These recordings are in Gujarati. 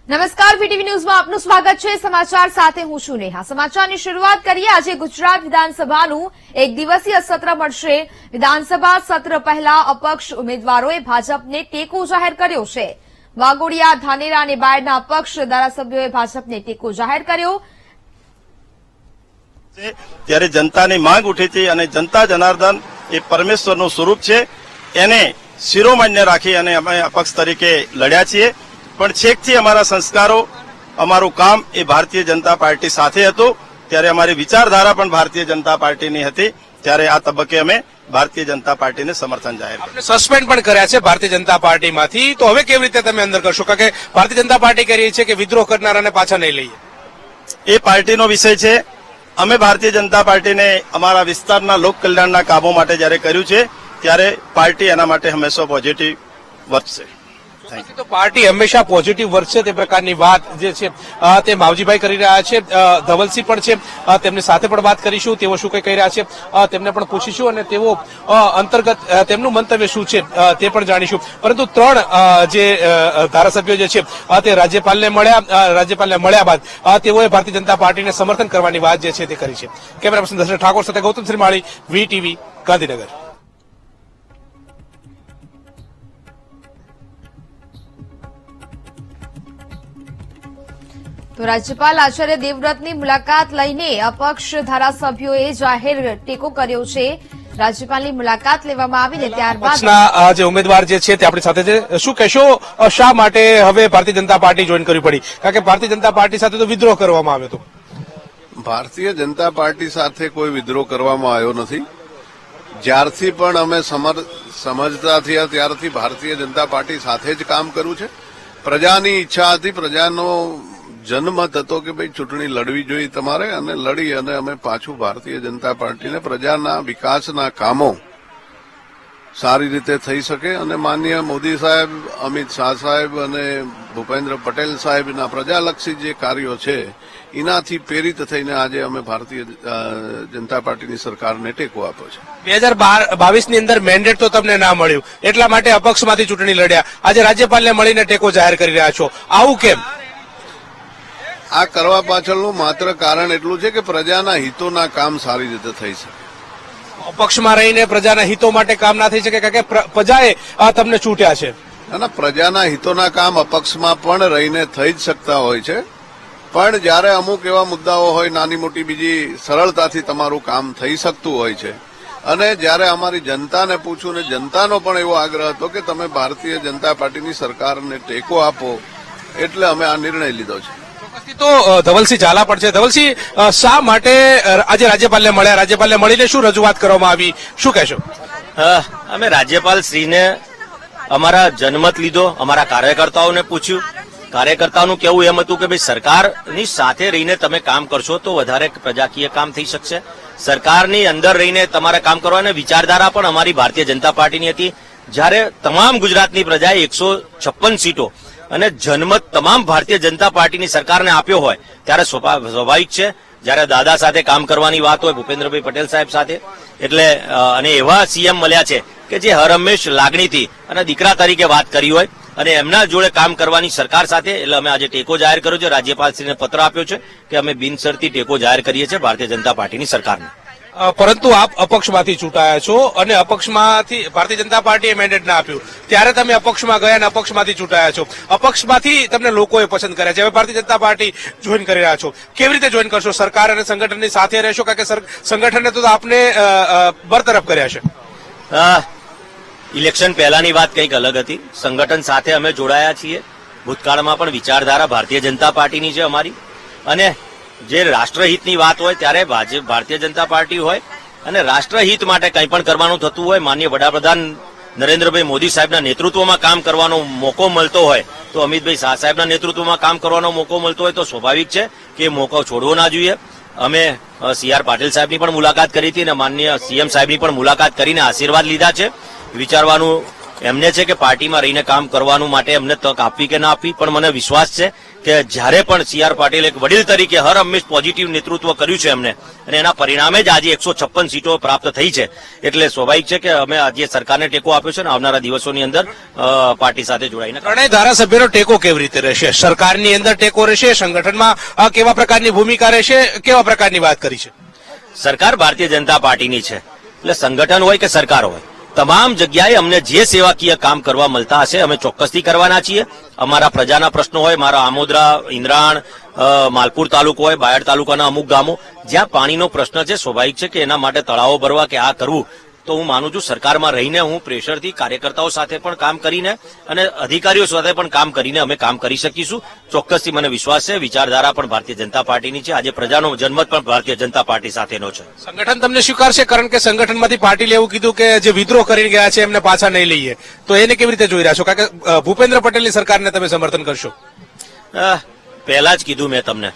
નમસ્કાર, વીટીવી ન્યૂઝમાં આપનું સ્વાગત છે। સમાચાર સાથે હું છું નેહા। સમાચારની શરૂઆત કરીએ। આજે ગુજરાત વિધાનસભાનું એક દિવસીય સત્ર મળશે। વિધાનસભા સત્ર પહેલા અપક્ષ ઉમેદવારોએ ભાજપને ટેકો જાહેર કર્યો છે। વાઘોડિયા, ધાનેરા અને બાયડના અપક્ષ ધારાસભ્યોએ ભાજપને ટેકો જાહેર કર્યો। ત્યારે જનતાની માંગ ઉઠી હતી અને જનતા જનાર્દન એ પરમેશ્વરનું સ્વરૂપ છે, એને શિરોમાન્ય રાખી અને અમે અપક્ષ તરીકે લડ્યા છીએ। પણ છેકથી અમારા સંસ્કારો, અમારું કામ એ ભારતીય જનતા પાર્ટી સાથે હતું। ત્યારે અમારી વિચારધારા પણ ભારતીય જનતા પાર્ટીની હતી। ત્યારે આ તબક્કે અમે ભારતીય જનતા પાર્ટીને સમર્થન જાહેર કર્યું। સસ્પેન્ડ પણ કર્યા છે ભારતીય જનતા પાર્ટીમાંથી, તો હવે કેવી રીતે તમે અંદર કરશો? કારણ કે ભારતીય જનતા પાર્ટી કહી રહી છે કે વિદ્રોહ કરનારાને પાછા નહીં લઈએ। એ પાર્ટીનો વિષય છે। અમે ભારતીય જનતા પાર્ટીને અમારા વિસ્તારના લોક કલ્યાણના કામો માટે જયારે કર્યું છે, ત્યારે પાર્ટી એના માટે હંમેશા પોઝિટિવ વર્તશે। તો પાર્ટી હંમેશા પોઝિટિવ વર્તશે તે પ્રકારની વાત જે છે તે માવજીભાઈ કરી રહ્યા છે। ધવલસિંહ પણ છે, તેમની સાથે પણ વાત કરીશું, તેઓ શું કહી રહ્યા છે તેમને પણ પૂછીશું અને તેઓ અંતર્ગત તેમનું મંતવ્ય શું છે તે પણ જાણીશું। પરંતુ ત્રણ જે ધારાસભ્યો જે છે તે રાજ્યપાલને મળ્યા બાદ તેઓએ ભારતીય જનતા પાર્ટીને સમર્થન કરવાની વાત જે છે તે કરી છે। કેમેરા પર્સન દશરથ ઠાકોર સાથે ગૌતમ શ્રીમાળી, વીટીવી, ગાંધીનગર। તો રાજ્યપાલ આચાર્ય દેવવ્રતની મુલાકાત લઈને અપક્ષ ધારાસભ્યોએ જાહેર ટેકો કર્યો છે। રાજ્યપાલની મુલાકાત લેવામાં આવીને ત્યારબાદ પક્ષના જે ઉમેદવાર જે છે તે આપણી સાથે છે। શું કહેશો, શા માટે હવે ભારતીય જનતા પાર્ટી જોઈન કરવી પડી? કારણ કે ભારતીય જનતા પાર્ટી સાથે તો વિદ્રોહ કરવામાં આવ્યો હતો। ભારતીય જનતા પાર્ટી સાથે કોઈ વિદ્રોહ કરવામાં આવ્યો નથી। જ્યારથી પણ અમે સમજતા થયા ત્યારથી ભારતીય જનતા પાર્ટી સાથે જ કામ કર્યું છે। પ્રજાની ઈચ્છા હતી, પ્રજાનો જનમત હતો કે ભાઈ ચૂંટણી લડવી જોઈએ તમારે, અને લડી અને અમે પાછું ભારતીય જનતા પાર્ટીને પ્રજાના વિકાસના કામો સારી રીતે થઈ શકે અને માનનીય મોદી સાહેબ, અમિત શાહ સાહેબ અને ભૂપેન્દ્ર પટેલ સાહેબના પ્રજાલક્ષી જે કાર્યો છે એનાથી પ્રેરિત થઈને આજે અમે ભારતીય જનતા પાર્ટીની સરકારને ટેકો આપ્યો છે। 2022ની અંદર મેન્ડેટ તો તમને ના મળ્યું, એટલા માટે અપક્ષમાંથી ચૂંટણી લડ્યા। આજે રાજ્યપાલને મળીને ટેકો જાહેર કરી રહ્યા છો, આવું કેમ? આ કરવા પાછળનું માત્ર કારણ એટલું છે કે પ્રજાના હિતોના કામ સારી રીતે થઈ શકે। અપક્ષમાં રહીને પ્રજાના હિતો માટે કામ ના થઈ શકે, કારણ કે પ્રજાએ તમને ચૂંટ્યા છે। અને પ્રજાના હિતોના કામ અપક્ષમાં પણ રહીને થઈ જ શકતા હોય છે, પણ જ્યારે અમુક એવા મુદ્દાઓ હોય, નાની મોટી બીજી સરળતાથી તમારું કામ થઈ શકતું હોય છે। અને જ્યારે અમારી જનતાને પૂછ્યું ને જનતાનો પણ એવો આગ્રહ હતો કે તમે ભારતીય જનતા પાર્ટીની સરકારને ટેકો આપો, એટલે અમે આ નિર્ણય લીધો છે। તો ધવલસિંહ ઝાલા પણ છે। ધવલસિંહ, શા માટે આજે રાજ્યપાલને મળ્યા? રાજ્યપાલને મળીને શું રજૂઆત કરવામાં આવી, શું કહેશો? અમે રાજ્યપાલ શ્રીને અમારા જનમત લીધો, અમારા કાર્યકર્તાઓને પૂછ્યું। કાર્યકર્તાઓનું કહેવું એમ હતું કે ભાઈ સરકારની સાથે રહીને તમે કામ કરશો તો વધારે પ્રજાકીય કામ થઈ શકશે। સરકારની અંદર રહીને તમારે કામ કરવાની વિચારધારા પણ અમારી ભારતીય જનતા પાર્ટીની હતી। જ્યારે તમામ ગુજરાતની પ્રજાએ 156 સીટો અને જનમત તમામ ભારતીય જનતા પાર્ટીની સરકારને આપ્યો હોય, ત્યારે સ્વાભાવિક છે જ્યારે દાદા સાથે કામ કરવાની વાત હોય, ભૂપેન્દ્રભાઈ પટેલ સાહેબ સાથે, એટલે અને એવા સીએમ મળ્યા છે કે જે હર હંમેશ લાગણીથી અને દીકરા તરીકે વાત કરી હોય અને એમના જોડે કામ કરવાની સરકાર સાથે, એટલે અમે આજે ટેકો જાહેર કર્યો છે। રાજ્યપાલશ્રીને પત્ર આપ્યો છે કે અમે બિનશરતી ટેકો જાહેર કરીએ છીએ ભારતીય જનતા પાર્ટીની સરકારને। પરંતુ આપ અપક્ષમાંથી ચૂંટાયા છો અને અપક્ષમાંથી ભારતીય જનતા પાર્ટીએ મેન્ડેટ ના આપ્યું, ત્યારે તમે અપક્ષમાં ગયા અને અપક્ષમાંથી ચૂંટાયા છો। અપક્ષમાંથી તમને લોકોએ પસંદ કર્યા છે, હવે ભારતીય જનતા પાર્ટી જોઈન કરી રહ્યા છો, કેવી રીતે જોઈન કરશો? સરકાર અને સંગઠનની સાથે રહેશો, કારણ કે સંગઠને તો આપને બરતરફ કર્યા છે। ઇલેક્શન પહેલાની વાત કંઈક અલગ હતી, સંગઠન સાથે અમે જોડાયા છીએ। ભૂતકાળમાં પણ વિચારધારા ભારતીય જનતા પાર્ટીની છે અમારી, અને જે રાષ્ટ્રહિતની વાત હોય ત્યારે ભારતીય જનતા પાર્ટી હોય અને રાષ્ટ્રહિત માટે કંઈ પણ કરવાનું થતું હોય, માનનીય વડાપ્રધાન નરેન્દ્રભાઈ મોદી સાહેબના નેતૃત્વમાં કામ કરવાનો મોકો મળતો હોય, તો અમિતભાઈ શાહ સાહેબના નેતૃત્વમાં કામ કરવાનો મોકો મળતો હોય તો સ્વાભાવિક છે કે એ મોકો છોડવો ના જોઈએ। અમે CR પાટીલ સાહેબની પણ મુલાકાત કરી હતી અને માનનીય CM સાહેબની પણ મુલાકાત કરીને આશીર્વાદ લીધા છે। વિચારવાનું એમને છે કે પાર્ટીમાં રહીને કામ કરવાનું માટે એમને તક આપવી કે ના આપવી, પણ મને વિશ્વાસ છે કે જ્યારે પણ સી.આર. પાટીલ એક વડીલ તરીકે હર હંમેશ પોઝિટિવ નેતૃત્વ કર્યું છે એમને, અને એના પરિણામે જ આજે 156 સીટો પ્રાપ્ત થઈ છે. એટલે સ્વાભાવિક છે કે અમે આજે સરકારને ટેકો આપ્યો છે અને આવનારા દિવસોની અંદર પાર્ટી સાથે જોડાઈને ત્રણેય ધારાસભ્યોનો ટેકો કેવી રીતે રહેશે? સરકારની અંદર ટેકો રહેશે, સંગઠનમાં કેવા પ્રકારની ભૂમિકા રહેશે, કેવા પ્રકારની વાત કરી છે? સરકાર ભારતીય જનતા પાર્ટીની છે, એટલે સંગઠન હોય કે સરકાર હોય, તમામ જગ્યાએ અમને જે સેવાકીય કામ કરવા મળતા હશે અમે ચોક્કસથી કરવાના છીએ. અમારા પ્રજાના પ્રશ્નો હોય, મારા આમોદરા, ઇન્દ્રાણ, માલપુર તાલુકો હોય, બાયડ તાલુકાના અમુક ગામો જ્યાં પાણીનો પ્રશ્ન છે, સ્વાભાવિક છે કે એના માટે તળાવો ભરવા કે આ કરવું, તો હું માનું છું સરકારમાં રહીને હું પ્રેશરથી કાર્યકર્તાઓ સાથે પણ કામ કરીને અને અધિકારીઓ સાથે પણ કામ કરીને અમે કામ કરી શકીશું. ચોક્કસથી મને વિશ્વાસ છે વિચારધારા પણ ભારતીય જનતા પાર્ટીની છે, આજે પ્રજાનો જનમત પણ ભારતીય જનતા પાર્ટી સાથેનો છે. સંગઠન તમને સ્વીકારશે? કારણ કે સંગઠનમાંથી પાટીલે એવું કીધું કે જે વિદ્રોહ કરી ગયા છે એમને પાછા નહીં લઈએ, તો એને કેવી રીતે જોઈ રહ્યા છો? કારણ કે ભૂપેન્દ્ર પટેલની સરકારને તમે સમર્થન કરશો? પહેલા જ કીધું મેં તમને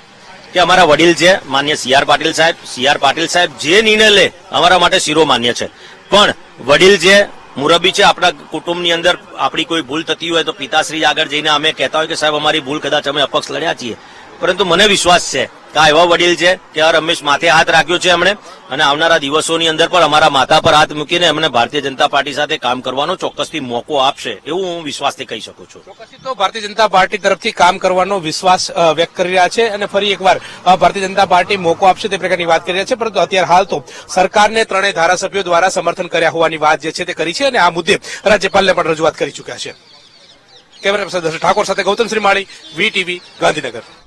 કે અમારા વડીલ છે માન્ય સી.આર. પાટીલ સાહેબ. સી.આર. પાટીલ સાહેબ જે નિર્ણય લે અમારા માટે શિરોમાન્ય છે, પણ વડીલ જે મુરબ્બી છે, આપણા કુટુંબની અંદર આપણી કોઈ ભૂલ થતી હોય તો પિતાશ્રી આગળ જઈને અમે કહેતા હોય કે સાહેબ અમારી ભૂલ, કદાચ અમે અપક્ષ લડ્યા છીએ, પરંતુ મને વિશ્વાસ છે કે આ એવા વડીલ છે કે હર હંમેશ માથે હાથ રાખ્યો છે એમણે, અને આવનારા દિવસોની અંદર પણ અમારા માથા પર હાથ મૂકીને એમને ભારતીય જનતા પાર્ટી સાથે કામ કરવાનો ચોક્કસથી મોકો આપશે, એવું હું વિશ્વાસથી કહી શકું છું. ચોક્કસથી તો ભારતીય જનતા પાર્ટી તરફથી કામ કરવાનો વિશ્વાસ વ્યક્ત કરી રહ્યા છે, અને ફરી એકવાર ભારતીય જનતા પાર્ટી મોકો આપશે તે પ્રકારની વાત કરી રહ્યા છે. પરંતુ અત્યારે હાલ તો સરકારને ત્રણેય ધારાસભ્યો દ્વારા સમર્થન કર્યા હોવાની વાત જે છે તે કરી છે, અને આ મુદ્દે રાજ્યપાલને પણ રજૂઆત કરી ચૂક્યા છે. કેમેરા પર્સન ઠાકોર સાથે ગૌતમ શ્રીમાળી, વીટીવી, ગાંધીનગર.